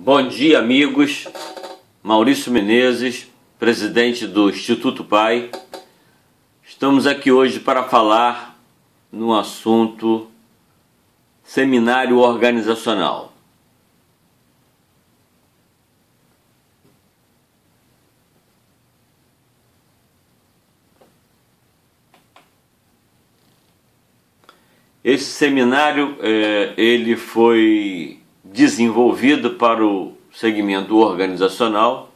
Bom dia, amigos. Maurício Menezes, presidente do Instituto PAI. Estamos aqui hoje para falar no assunto seminário organizacional. Esse seminário ele foi desenvolvido para o segmento organizacional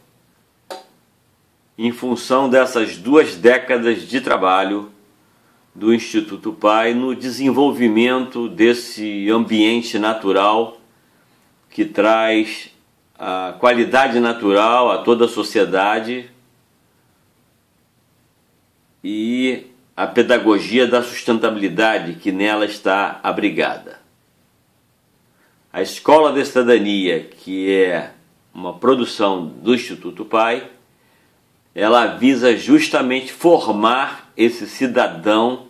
em função dessas 2 décadas de trabalho do Instituto PAI no desenvolvimento desse ambiente natural que traz a qualidade natural a toda a sociedade e a pedagogia da sustentabilidade que nela está abrigada. A Escola da Cidadania, que é uma produção do Instituto PAI, ela visa justamente formar esse cidadão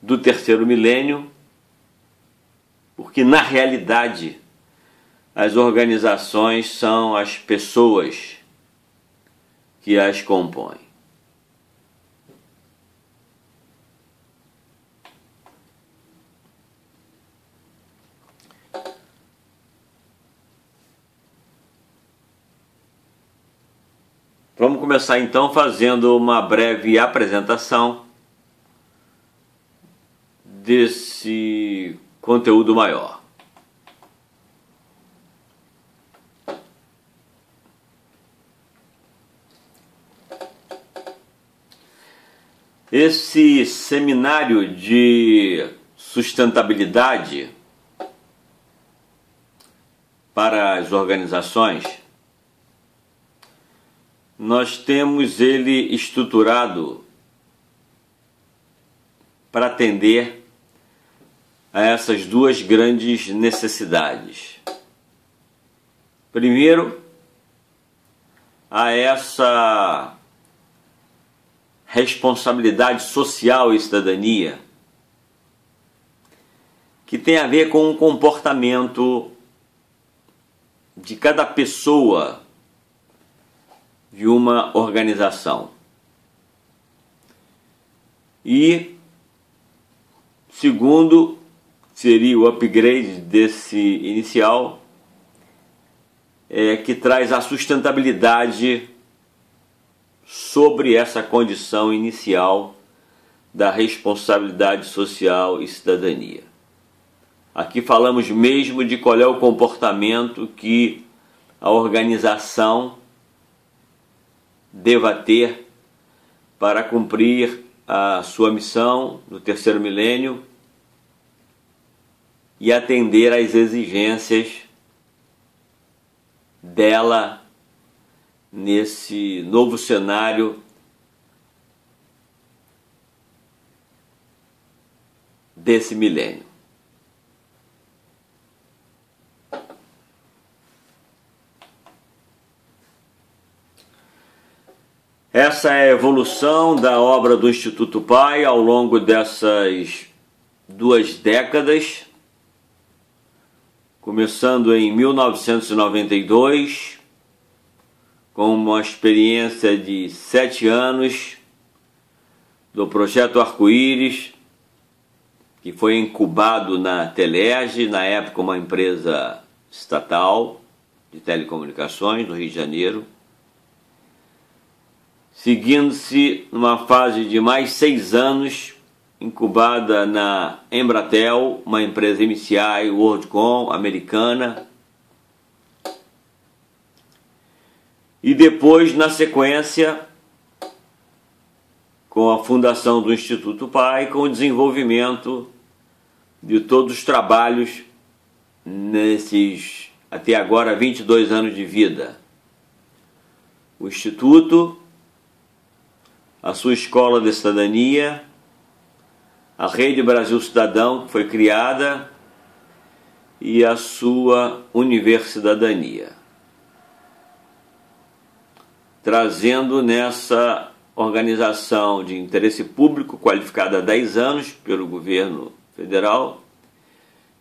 do terceiro milênio, porque na realidade as organizações são as pessoas que as compõem. Vamos começar então fazendo uma breve apresentação desse conteúdo maior. Esse seminário de sustentabilidade para as organizações, nós temos ele estruturado para atender a essas 2 grandes necessidades. Primeiro, a essa responsabilidade social e cidadania, que tem a ver com o comportamento de cada pessoa de uma organização. E segundo, seria o upgrade desse inicial, que traz a sustentabilidade sobre essa condição inicial da responsabilidade social e cidadania. Aqui falamos mesmo de qual é o comportamento que a organização deva ter para cumprir a sua missão no terceiro milênio e atender às exigências dela nesse novo cenário desse milênio. Essa é a evolução da obra do Instituto PAI ao longo dessas 2 décadas, começando em 1992, com uma experiência de 7 anos do Projeto Arco-Íris, que foi incubado na Telerge, na época uma empresa estatal de telecomunicações no Rio de Janeiro, seguindo-se numa fase de mais 6 anos, incubada na Embratel, uma empresa MCI WorldCom americana, e depois, na sequência, com a fundação do Instituto PAI, com o desenvolvimento de todos os trabalhos nesses, até agora, 22 anos de vida. O Instituto, a sua Escola de Cidadania, a Rede Brasil Cidadão, que foi criada, e a sua Universidadania, trazendo nessa organização de interesse público qualificada há 10 anos pelo governo federal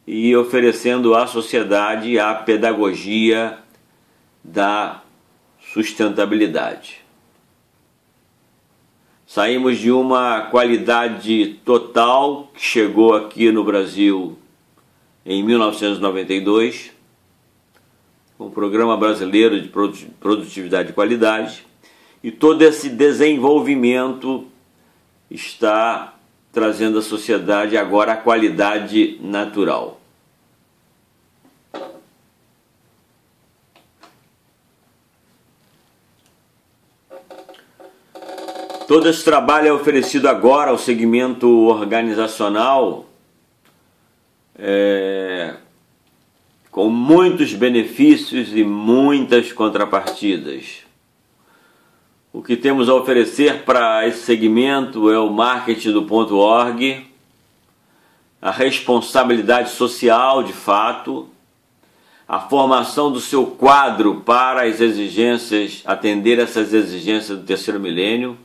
e oferecendo à sociedade a pedagogia da sustentabilidade. Saímos de uma qualidade total que chegou aqui no Brasil em 1992, com o Programa Brasileiro de Produtividade e Qualidade, e todo esse desenvolvimento está trazendo à sociedade agora a qualidade natural. Todo esse trabalho é oferecido agora ao segmento organizacional com muitos benefícios e muitas contrapartidas. O que temos a oferecer para esse segmento é o marketing do .org, a responsabilidade social de fato, a formação do seu quadro para as exigências, atender essas exigências do terceiro milênio,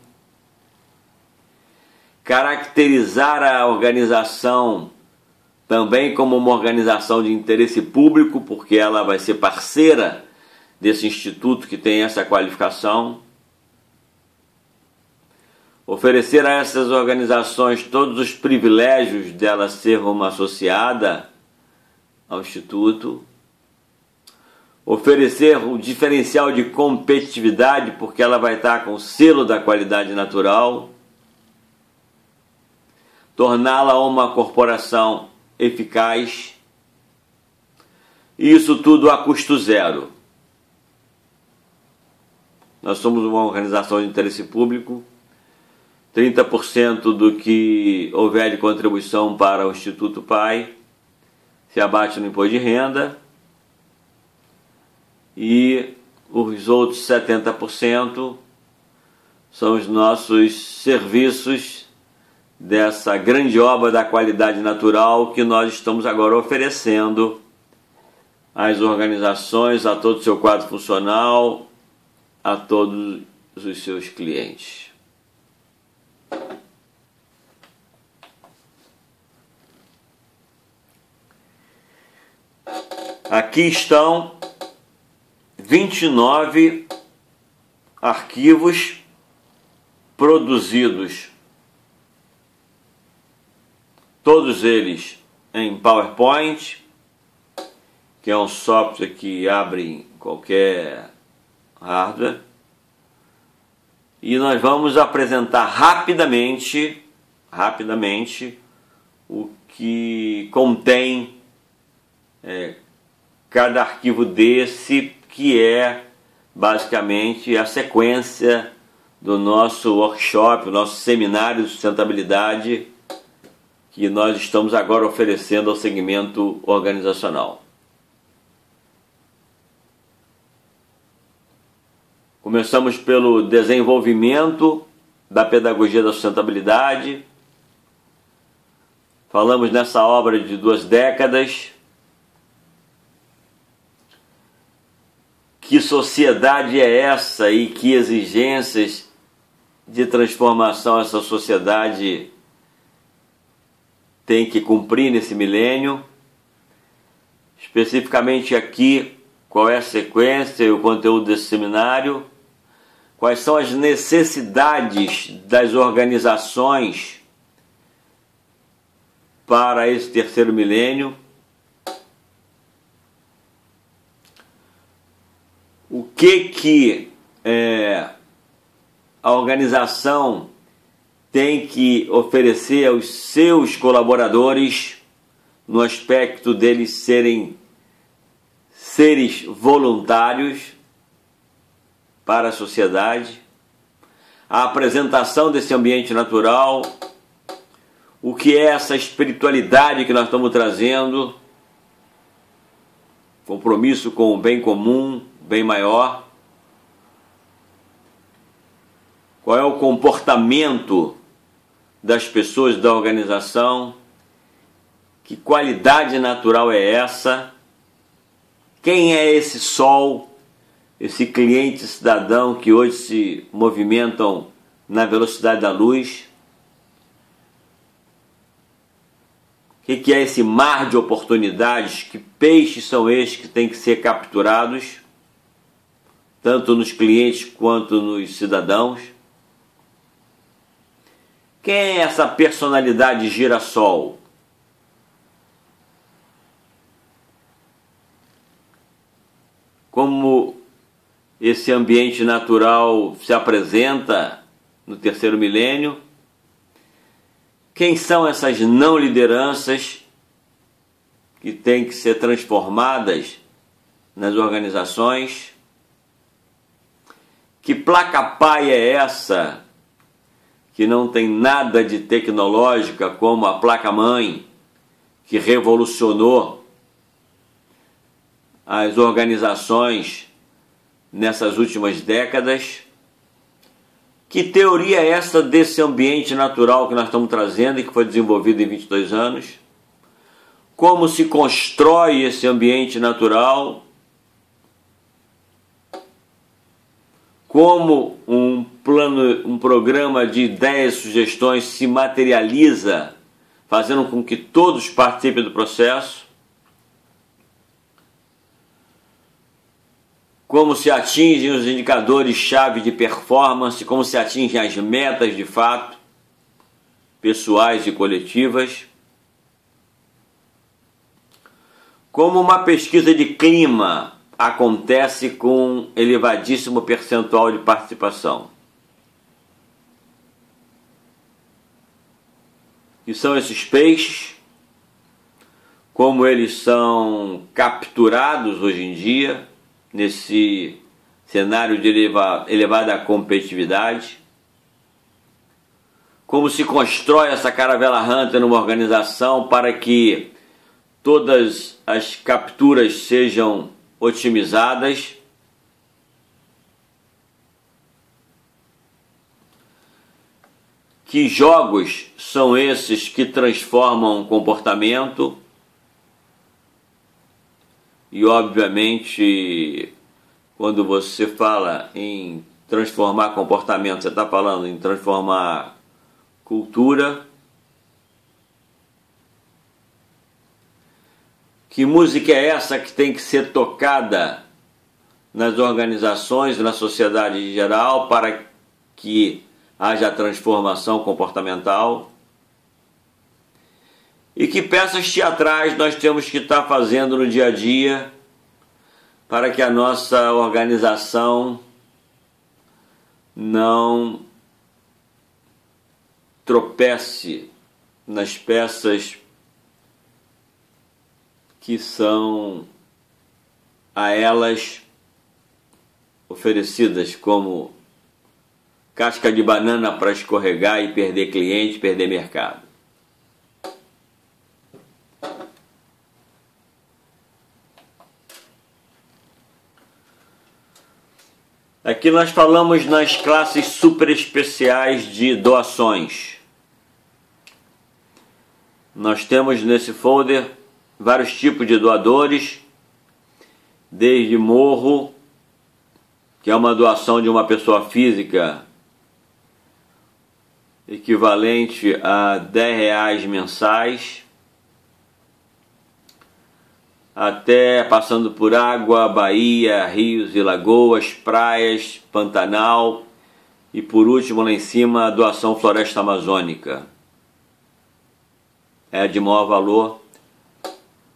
caracterizar a organização também como uma organização de interesse público, porque ela vai ser parceira desse instituto que tem essa qualificação. Oferecer a essas organizações todos os privilégios dela ser uma associada ao instituto. Oferecer o diferencial de competitividade, porque ela vai estar com o selo da qualidade natural. Torná-la uma corporação eficaz, e isso tudo a custo zero. Nós somos uma organização de interesse público, 30% do que houver de contribuição para o Instituto PAI se abate no imposto de renda, e os outros 70% são os nossos serviços dessa grande obra da qualidade natural que nós estamos agora oferecendo às organizações, a todo o seu quadro funcional, a todos os seus clientes. Aqui estão 29 arquivos produzidos, todos eles em PowerPoint, que é um software que abre em qualquer hardware, e nós vamos apresentar rapidamente o que contém cada arquivo desse, que é basicamente a sequência do nosso workshop, o nosso seminário de sustentabilidade, que nós estamos agora oferecendo ao segmento organizacional. Começamos pelo desenvolvimento da pedagogia da sustentabilidade. Falamos nessa obra de 2 décadas. Que sociedade é essa e que exigências de transformação essa sociedade tem que cumprir nesse milênio? Especificamente aqui, qual é a sequência e o conteúdo desse seminário? Quais são as necessidades das organizações para esse terceiro milênio? O que a organização tem que oferecer aos seus colaboradores no aspecto deles serem seres voluntários para a sociedade, a apresentação desse ambiente natural, o que é essa espiritualidade que nós estamos trazendo, compromisso com o bem comum, bem maior, qual é o comportamento das pessoas da organização, que qualidade natural é essa, quem é esse sol, esse cliente cidadão que hoje se movimentam na velocidade da luz, que é esse mar de oportunidades, que peixes são estes que têm que ser capturados, tanto nos clientes quanto nos cidadãos. Quem é essa personalidade girassol? Como esse ambiente natural se apresenta no terceiro milênio? Quem são essas não lideranças que têm que ser transformadas nas organizações? Que placa-pai é essa que não tem nada de tecnológica como a placa-mãe, que revolucionou as organizações nessas últimas décadas? Que teoria é essa desse ambiente natural que nós estamos trazendo e que foi desenvolvido em 22 anos? Como se constrói esse ambiente natural? Como um programa de ideias e sugestões se materializa, fazendo com que todos participem do processo? Como se atingem os indicadores-chave de performance, como se atingem as metas de fato, pessoais e coletivas. Como uma pesquisa de clima acontece com elevadíssimo percentual de participação. E são esses peixes, como eles são capturados hoje em dia, nesse cenário de elevada competitividade. Como se constrói essa caravela hunter numa organização para que todas as capturas sejam otimizadas. Que jogos são esses que transformam o comportamento? E, obviamente, quando você fala em transformar comportamento, você está falando em transformar cultura. Que música é essa que tem que ser tocada nas organizações, na sociedade em geral, para que haja transformação comportamental? E que peças teatrais nós temos que estar fazendo no dia a dia para que a nossa organização não tropece nas peças que são a elas oferecidas como casca de banana para escorregar e perder cliente, perder mercado. Aqui nós falamos nas classes super especiais de doações. Nós temos nesse folder vários tipos de doadores, desde morro, que é uma doação de uma pessoa física equivalente a R$10 mensais, até passando por água, baía, rios e lagoas, praias, Pantanal e por último lá em cima a doação Floresta Amazônica. É de maior valor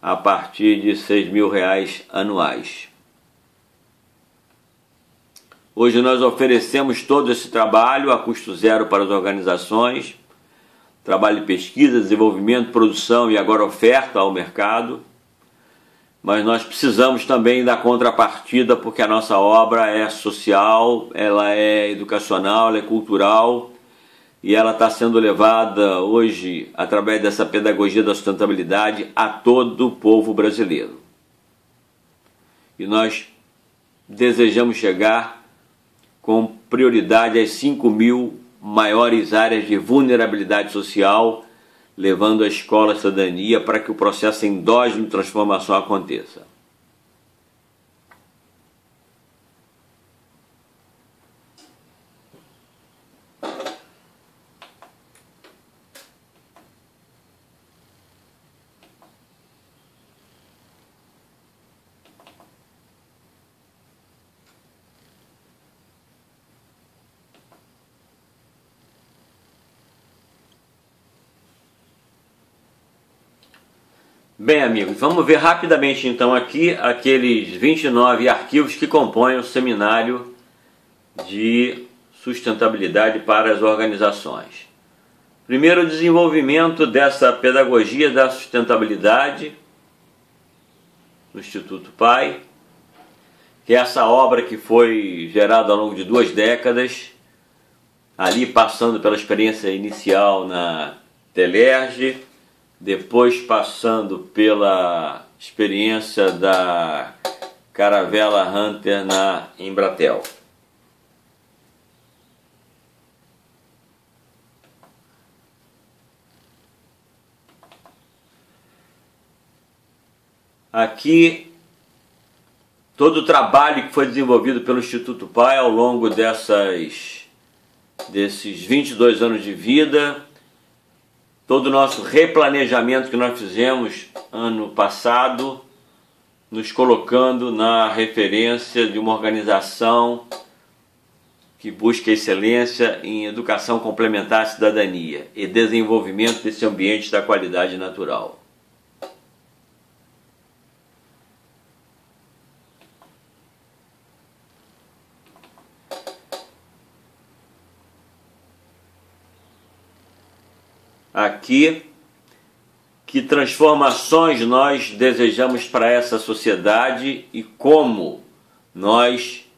a partir de R$6.000 anuais. Hoje nós oferecemos todo esse trabalho a custo zero para as organizações, trabalho de pesquisa, desenvolvimento, produção e agora oferta ao mercado. Mas nós precisamos também da contrapartida, porque a nossa obra é social, ela é educacional, ela é cultural e ela está sendo levada hoje, através dessa pedagogia da sustentabilidade, a todo o povo brasileiro. E nós desejamos chegar com prioridade às 5.000 maiores áreas de vulnerabilidade social, levando a escola à cidadania para que o processo endógeno de transformação aconteça. Bem, amigos, vamos ver rapidamente então aqui aqueles 29 arquivos que compõem o seminário de sustentabilidade para as organizações. Primeiro, o desenvolvimento dessa pedagogia da sustentabilidade no Instituto PAI, que é essa obra que foi gerada ao longo de 2 décadas, ali passando pela experiência inicial na Telerge, depois passando pela experiência da Caravela Hunter na Embratel. Aqui, todo o trabalho que foi desenvolvido pelo Instituto PAI ao longo desses 22 anos de vida, todo o nosso replanejamento que nós fizemos ano passado, nos colocando na referência de uma organização que busca excelência em educação complementar à cidadania e desenvolvimento desse ambiente da qualidade natural. Aqui, que transformações nós desejamos para essa sociedade e como nós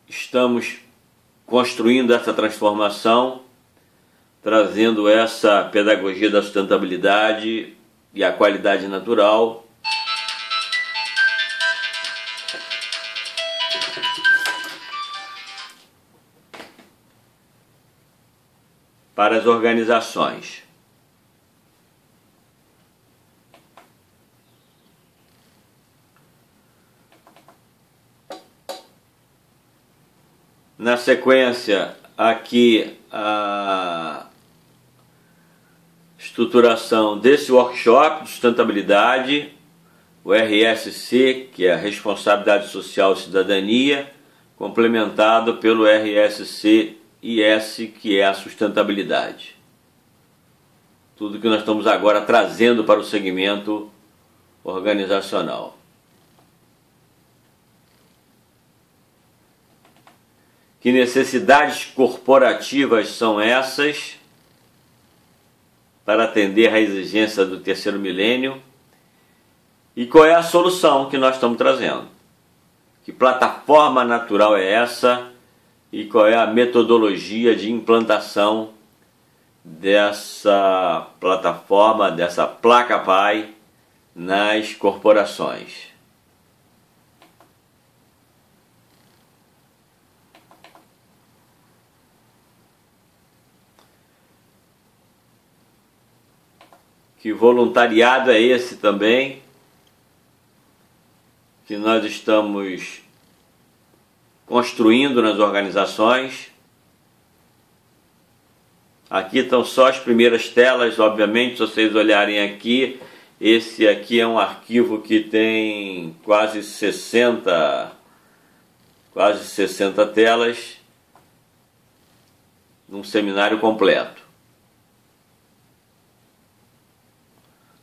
estamos construindo essa transformação, trazendo essa pedagogia da sustentabilidade e a qualidade natural para as organizações. Na sequência, aqui a estruturação desse workshop de sustentabilidade, o RSC, que é a Responsabilidade Social e Cidadania, complementado pelo RSC IS, que é a sustentabilidade. Tudo que nós estamos agora trazendo para o segmento organizacional. Que necessidades corporativas são essas para atender à exigência do terceiro milênio? E qual é a solução que nós estamos trazendo? Que plataforma natural é essa? E qual é a metodologia de implantação dessa plataforma, dessa placa PAI nas corporações? Que voluntariado é esse também que nós estamos construindo nas organizações. Aqui estão só as primeiras telas, obviamente, se vocês olharem aqui, esse aqui é um arquivo que tem quase 60 telas num seminário completo.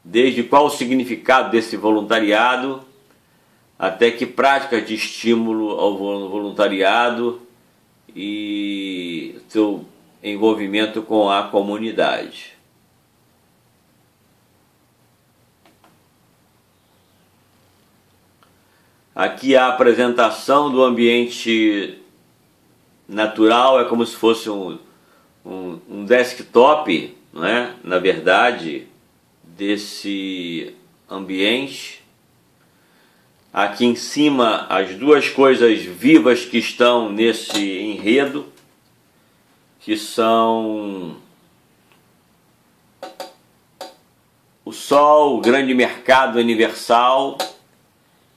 Desde qual o significado desse voluntariado, até que práticas de estímulo ao voluntariado e seu envolvimento com a comunidade. Aqui a apresentação do ambiente natural, é como se fosse um desktop, não é? Na verdade, desse ambiente. Aqui em cima as duas coisas vivas que estão nesse enredo, que são o Sol, o grande mercado universal,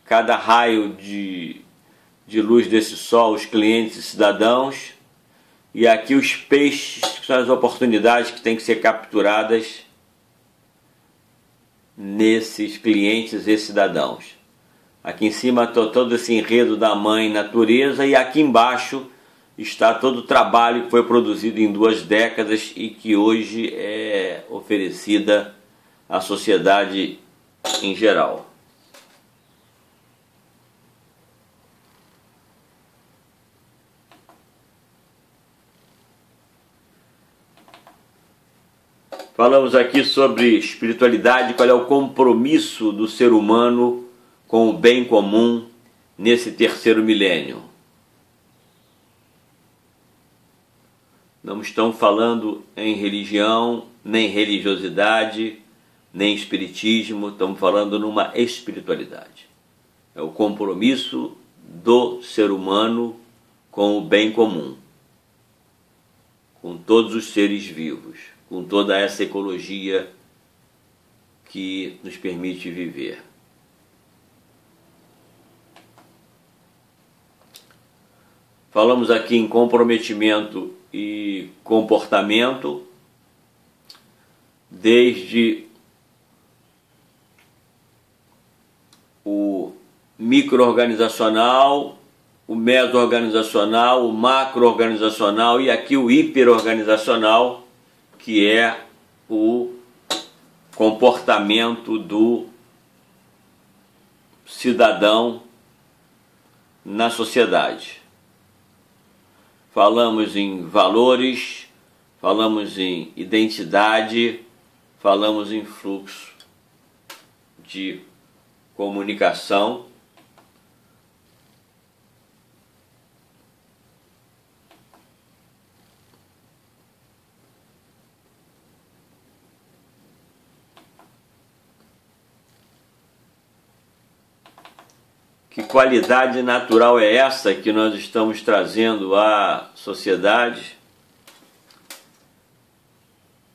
cada raio de luz desse Sol, os clientes e cidadãos, e aqui os peixes, que são as oportunidades que têm que ser capturadas nesses clientes e cidadãos. Aqui em cima está todo esse enredo da mãe natureza, e aqui embaixo está todo o trabalho que foi produzido em 2 décadas e que hoje é oferecida à sociedade em geral. Falamos aqui sobre espiritualidade, qual é o compromisso do ser humano com o bem comum nesse terceiro milênio. Não estamos falando em religião, nem religiosidade, nem espiritismo, estamos falando numa espiritualidade. É o compromisso do ser humano com o bem comum, com todos os seres vivos, com toda essa ecologia que nos permite viver. Falamos aqui em comprometimento e comportamento, desde o micro-organizacional, o meso-organizacional, o macro-organizacional e aqui o hiper-organizacional, que é o comportamento do cidadão na sociedade. Falamos em valores, falamos em identidade, falamos em fluxo de comunicação. Que qualidade natural é essa que nós estamos trazendo à sociedade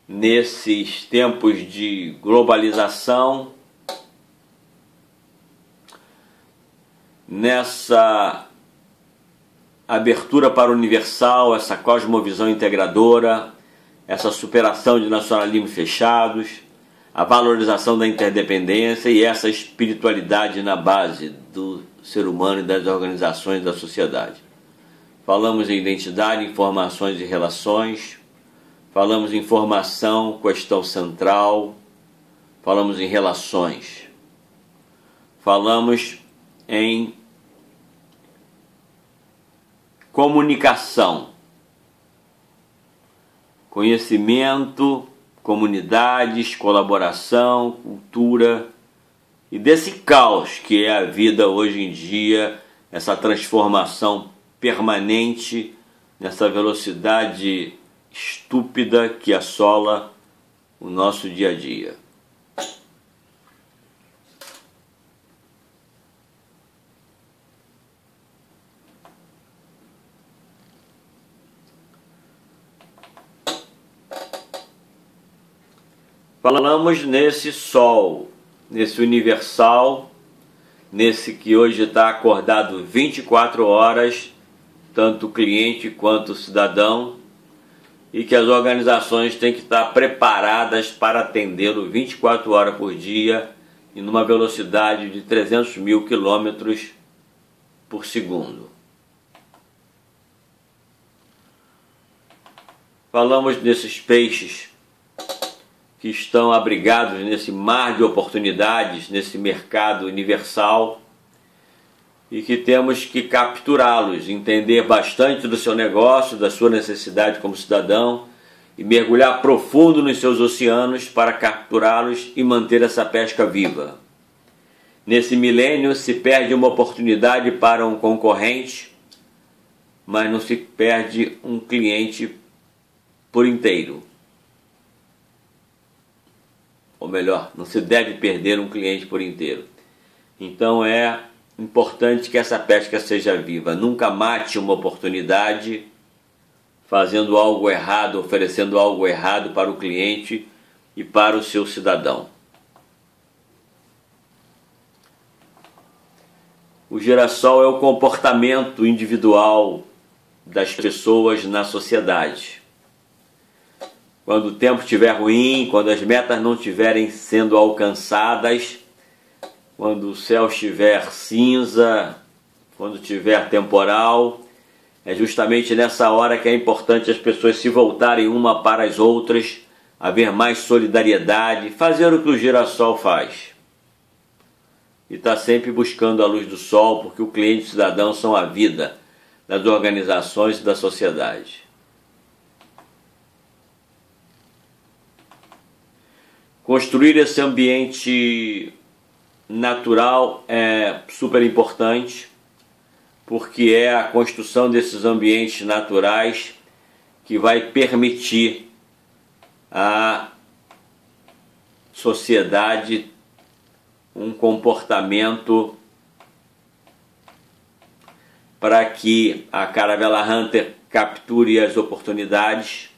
nesses tempos de globalização, nessa abertura para o universal, essa cosmovisão integradora, essa superação de nacionalismos fechados, a valorização da interdependência e essa espiritualidade na base do ser humano e das organizações da sociedade. Falamos em identidade, informações e relações, falamos em formação, questão central, falamos em relações, falamos em comunicação, conhecimento, comunidades, colaboração, cultura e desse caos que é a vida hoje em dia, essa transformação permanente, nessa velocidade estúpida que assola o nosso dia a dia. Falamos nesse sol, nesse universal, nesse que hoje está acordado 24 horas, tanto o cliente quanto o cidadão, e que as organizações têm que estar preparadas para atendê-lo 24 horas por dia e numa velocidade de 300 mil quilômetros por segundo. Falamos desses peixes que estão abrigados nesse mar de oportunidades, nesse mercado universal, e que temos que capturá-los, entender bastante do seu negócio, da sua necessidade como cidadão, e mergulhar profundo nos seus oceanos para capturá-los e manter essa pesca viva. Nesse milênio se perde uma oportunidade para um concorrente, mas não se perde um cliente por inteiro. Ou melhor, não se deve perder um cliente por inteiro. Então é importante que essa pesca seja viva. Nunca mate uma oportunidade fazendo algo errado, oferecendo algo errado para o cliente e para o seu cidadão. O girassol é o comportamento individual das pessoas na sociedade. Quando o tempo estiver ruim, quando as metas não estiverem sendo alcançadas, quando o céu estiver cinza, quando estiver temporal, é justamente nessa hora que é importante as pessoas se voltarem uma para as outras, haver mais solidariedade, fazer o que o girassol faz. e está sempre buscando a luz do sol, porque o cliente e o cidadão são a vida das organizações e da sociedade. Construir esse ambiente natural é super importante, porque é a construção desses ambientes naturais que vai permitir à sociedade um comportamento para que a Caravela Hunter capture as oportunidades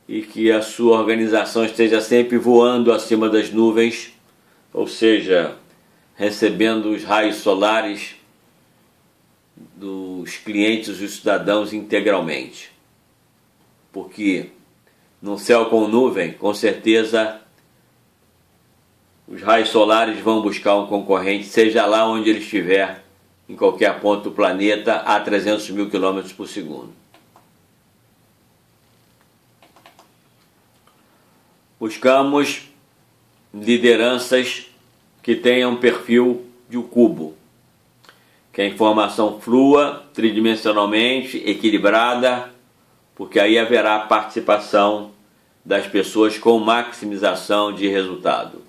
e que a sua organização esteja sempre voando acima das nuvens, ou seja, recebendo os raios solares dos clientes e dos cidadãos integralmente. Porque num céu com nuvem, com certeza, os raios solares vão buscar um concorrente, seja lá onde ele estiver, em qualquer ponto do planeta, a 300 mil km por segundo. Buscamos lideranças que tenham perfil de um cubo, que a informação flua tridimensionalmente, equilibrada, porque aí haverá participação das pessoas com maximização de resultado.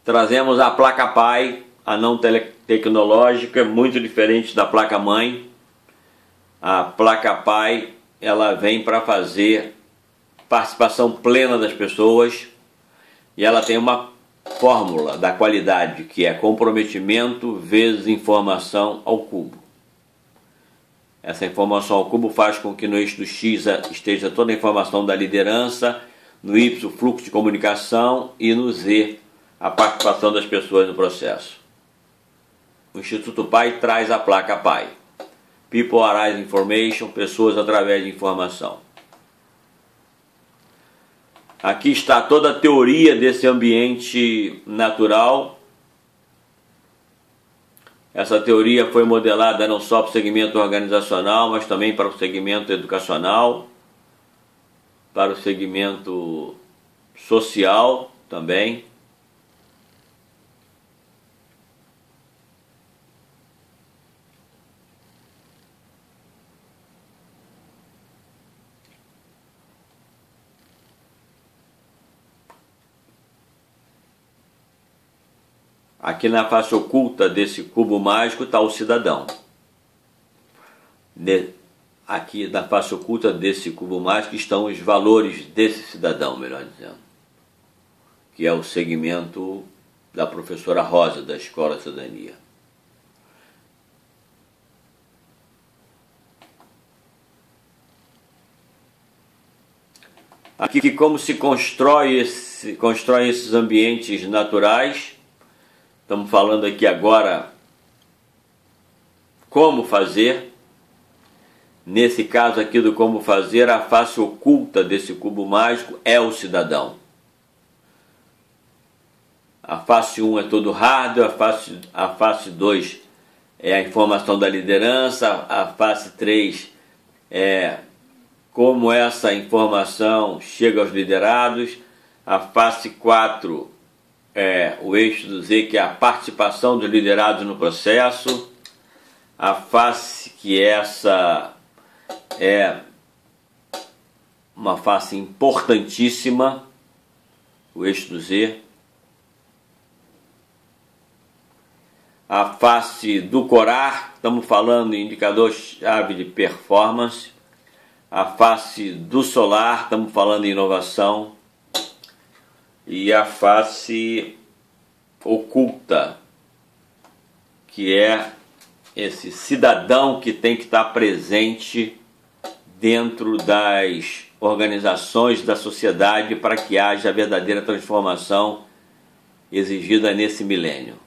Trazemos a placa pai, a não tecnológica, muito diferente da placa mãe. A placa pai, ela vem para fazer participação plena das pessoas e ela tem uma fórmula da qualidade, que é comprometimento vezes informação ao cubo. Essa informação ao cubo faz com que no eixo do X esteja toda a informação da liderança, no Y o fluxo de comunicação e no Z a participação das pessoas no processo. O Instituto Pai traz a placa Pai. People Arise Information, pessoas através de informação. Aqui está toda a teoria desse ambiente natural. Essa teoria foi modelada não só para o segmento organizacional, mas também para o segmento educacional, para o segmento social também. Aqui na face oculta desse cubo mágico está o cidadão. Aqui na face oculta desse cubo mágico estão os valores desse cidadão, melhor dizendo, que é o segmento da professora Rosa, da Escola Cidadania. Aqui como se constrói esses ambientes naturais. Estamos falando aqui agora como fazer. Nesse caso aqui do como fazer, a face oculta desse cubo mágico é o cidadão. A face 1 é todo hardware, a face 2 é a informação da liderança, a face 3 é como essa informação chega aos liderados, a face 4 é o eixo do Z, que é a participação dos liderados no processo. A face que essa é uma face importantíssima, o eixo do Z. A face do corar, estamos falando em indicador-chave de performance. A face do solar, estamos falando em inovação. E a face oculta, que é esse cidadão que tem que estar presente dentro das organizações da sociedade para que haja a verdadeira transformação exigida nesse milênio.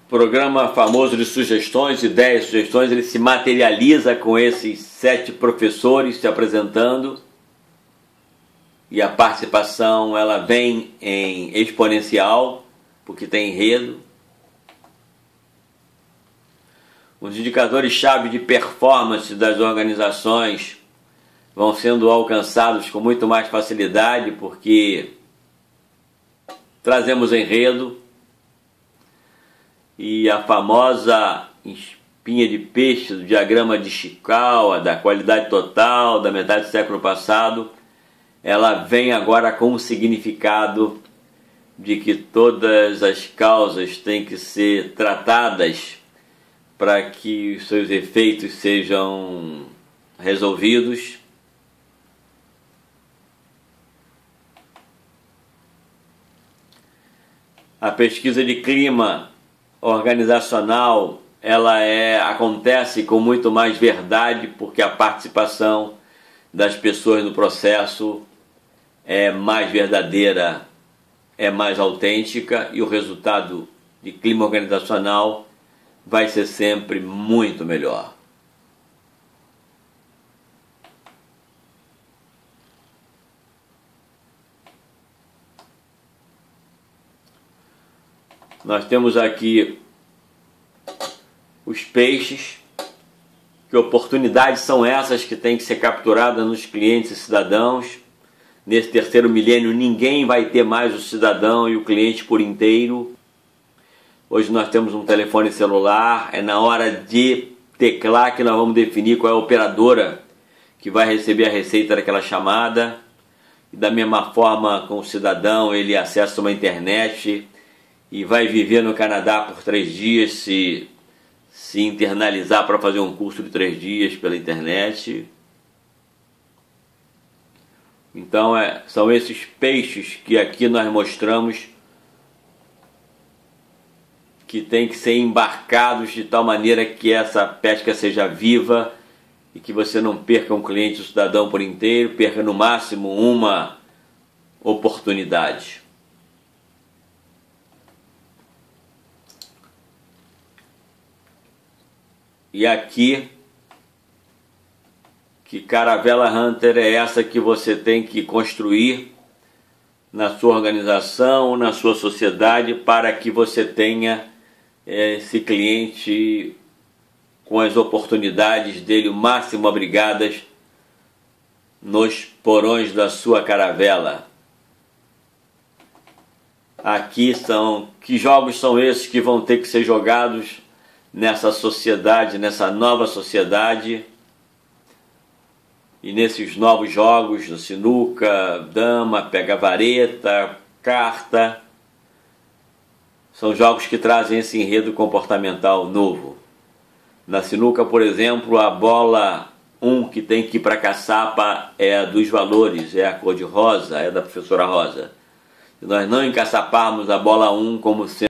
Programa famoso de sugestões, ideias, sugestões, ele se materializa com esses 7 professores se apresentando e a participação ela vem em exponencial, porque tem enredo. Os indicadores-chave de performance das organizações vão sendo alcançados com muito mais facilidade, porque trazemos enredo e a famosa espinha de peixe do diagrama de Ishikawa, da qualidade total da metade do século passado, ela vem agora com o significado de que todas as causas têm que ser tratadas para que os seus efeitos sejam resolvidos. A pesquisa de clima organizacional, ela acontece com muito mais verdade, porque a participação das pessoas no processo é mais verdadeira, é mais autêntica, e o resultado de clima organizacional vai ser sempre muito melhor. Nós temos aqui os peixes. Que oportunidades são essas que têm que ser capturadas nos clientes e cidadãos? Nesse terceiro milênio ninguém vai ter mais o cidadão e o cliente por inteiro. Hoje nós temos um telefone celular, é na hora de teclar que nós vamos definir qual é a operadora que vai receber a receita daquela chamada. E da mesma forma com o cidadão, ele acessa uma internet e vai viver no Canadá por 3 dias se internalizar para fazer um curso de 3 dias pela internet. Então são esses peixes que aqui nós mostramos que tem que ser embarcados de tal maneira que essa pesca seja viva e que você não perca um cliente ou cidadão por inteiro, perca no máximo uma oportunidade. E aqui, que Caravela Hunter é essa que você tem que construir na sua organização, na sua sociedade, para que você tenha esse cliente com as oportunidades dele o máximo abrigadas nos porões da sua caravela. Aqui que jogos são esses que vão ter que ser jogados nessa sociedade, nessa nova sociedade, e nesses novos jogos, sinuca, dama, pega-vareta, carta, são jogos que trazem esse enredo comportamental novo. Na sinuca, por exemplo, a bola 1 que tem que ir para a caçapa é a dos valores, é a cor de rosa, é da professora Rosa. Se nós não encaçaparmos a bola 1 como sendo